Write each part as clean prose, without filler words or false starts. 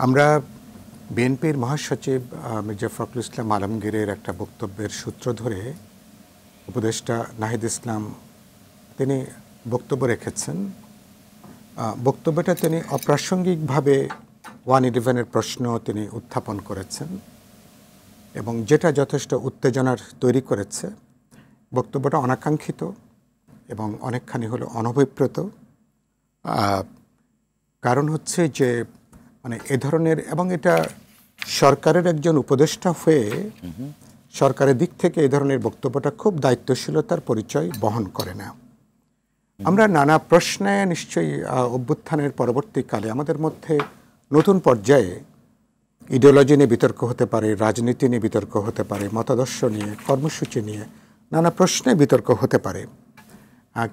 আমরা বিএনপির মহাসচিব মির্জা ফখরুল ইসলাম আলমগীরের একটা বক্তব্যের সূত্র ধরে উপদেষ্টা নাহিদ ইসলাম তিনি বক্তব্য রেখেছেন। বক্তব্যটা তিনি অপ্রাসঙ্গিকভাবে 111-এর প্রশ্ন তিনি উত্থাপন করেছেন এবং যেটা যথেষ্ট উত্তেজনার তৈরি করেছে। বক্তব্যটা অনাকাঙ্ক্ষিত এবং অনেকখানি হলো অনভিপ্রেত। কারণ হচ্ছে যে মানে এ ধরনের, এবং এটা সরকারের একজন উপদেষ্টা হয়ে সরকারের দিক থেকে এ ধরনের বক্তব্যটা খুব দায়িত্বশীলতার পরিচয় বহন করে না। আমরা নানা প্রশ্নে নিশ্চয়ই অভ্যুত্থানের পরবর্তীকালে আমাদের মধ্যে নতুন পর্যায়ে ইডিওলজি নিয়ে বিতর্ক হতে পারে, রাজনীতি নিয়ে বিতর্ক হতে পারে, মতাদর্শ নিয়ে, কর্মসূচি নিয়ে নানা প্রশ্নে বিতর্ক হতে পারে।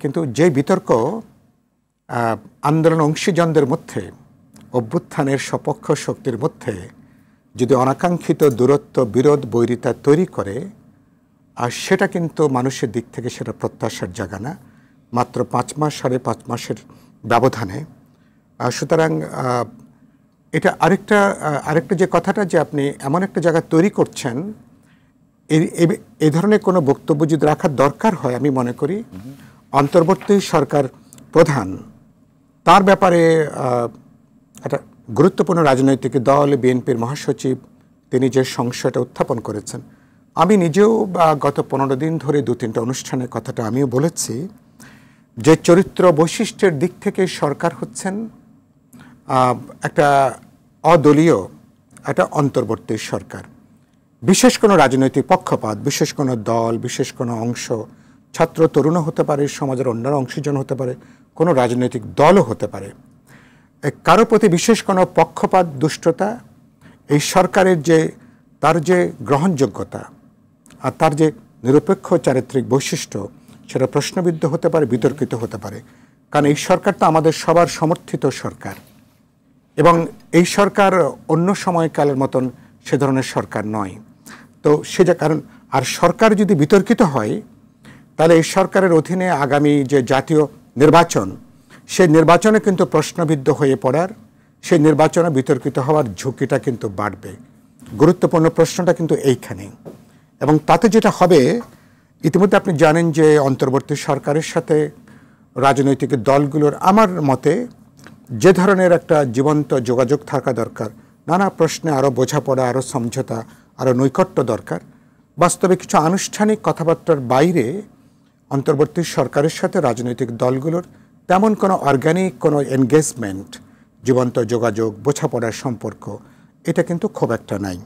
কিন্তু যে বিতর্ক আন্দোলন অংশীজনদের মধ্যে, অভ্যুত্থানের সপক্ষ শক্তির মধ্যে যদি অনাকাঙ্ক্ষিত দূরত্ব, বিরোধ, বৈরিতা তৈরি করে, আর সেটা কিন্তু মানুষের দিক থেকে সেটা প্রত্যাশার জায়গা না, মাত্র 5 মাস 5.5 মাসের ব্যবধানে। সুতরাং এটা আরেকটা যে কথাটা, যে আপনি এমন একটা জায়গা তৈরি করছেন, এই ধরনের কোনো বক্তব্য যদি রাখার দরকার হয়, আমি মনে করি অন্তর্বর্তী সরকার প্রধান তার ব্যাপারে একটা গুরুত্বপূর্ণ রাজনৈতিক দল বিএনপির মহাসচিব তিনি যে সংশয়টা উত্থাপন করেছেন, আমি নিজেও গত 15 দিন ধরে 2-3টা অনুষ্ঠানের কথাটা আমিও বলেছি, যে চরিত্র বৈশিষ্ট্যের দিক থেকে সরকার হচ্ছেন একটা অদলীয় একটা অন্তর্বর্তী সরকার। বিশেষ কোনো রাজনৈতিক পক্ষপাত, বিশেষ কোনো দল, বিশেষ কোনো অংশ, ছাত্র তরুণও হতে পারে, সমাজের অন্যান্য অংশীজন হতে পারে, কোনো রাজনৈতিক দলও হতে পারে, কারো প্রতি বিশেষ কোনো পক্ষপাত, দুষ্টতা এই সরকারের তার যে গ্রহণযোগ্যতা আর তার যে নিরপেক্ষ চারিত্রিক বৈশিষ্ট্য, সেটা প্রশ্নবিদ্ধ হতে পারে, বিতর্কিত হতে পারে। কারণ এই সরকারটা আমাদের সবার সমর্থিত সরকার, এবং এই সরকার অন্য সময়কালের মতন সে ধরনের সরকার নয়। তো কারণ আর সরকার যদি বিতর্কিত হয়, তাহলে এই সরকারের অধীনে আগামী যে জাতীয় নির্বাচন, সেই নির্বাচনে কিন্তু প্রশ্নবিদ্ধ হয়ে পড়ার, সেই নির্বাচনে বিতর্কিত হওয়ার ঝুঁকিটা কিন্তু বাড়বে। গুরুত্বপূর্ণ প্রশ্নটা কিন্তু এইখানে। এবং তাতে যেটা হবে, ইতিমধ্যে আপনি জানেন যে অন্তর্বর্তী সরকারের সাথে রাজনৈতিক দলগুলোর আমার মতে যে ধরনের একটা জীবন্ত যোগাযোগ থাকা দরকার, নানা প্রশ্নে আরও বোঝাপড়া, আরও সমঝোতা, আরও নৈকট্য দরকার। বাস্তবে কিছু আনুষ্ঠানিক কথাবার্তার বাইরে অন্তর্বর্তী সরকারের সাথে রাজনৈতিক দলগুলোর তেমন কোনো অর্গানিক কোনো এনগেজমেন্ট, জীবন্ত যোগাযোগ, বোঝাপড়ার সম্পর্ক, এটা কিন্তু খুব একটা নাই।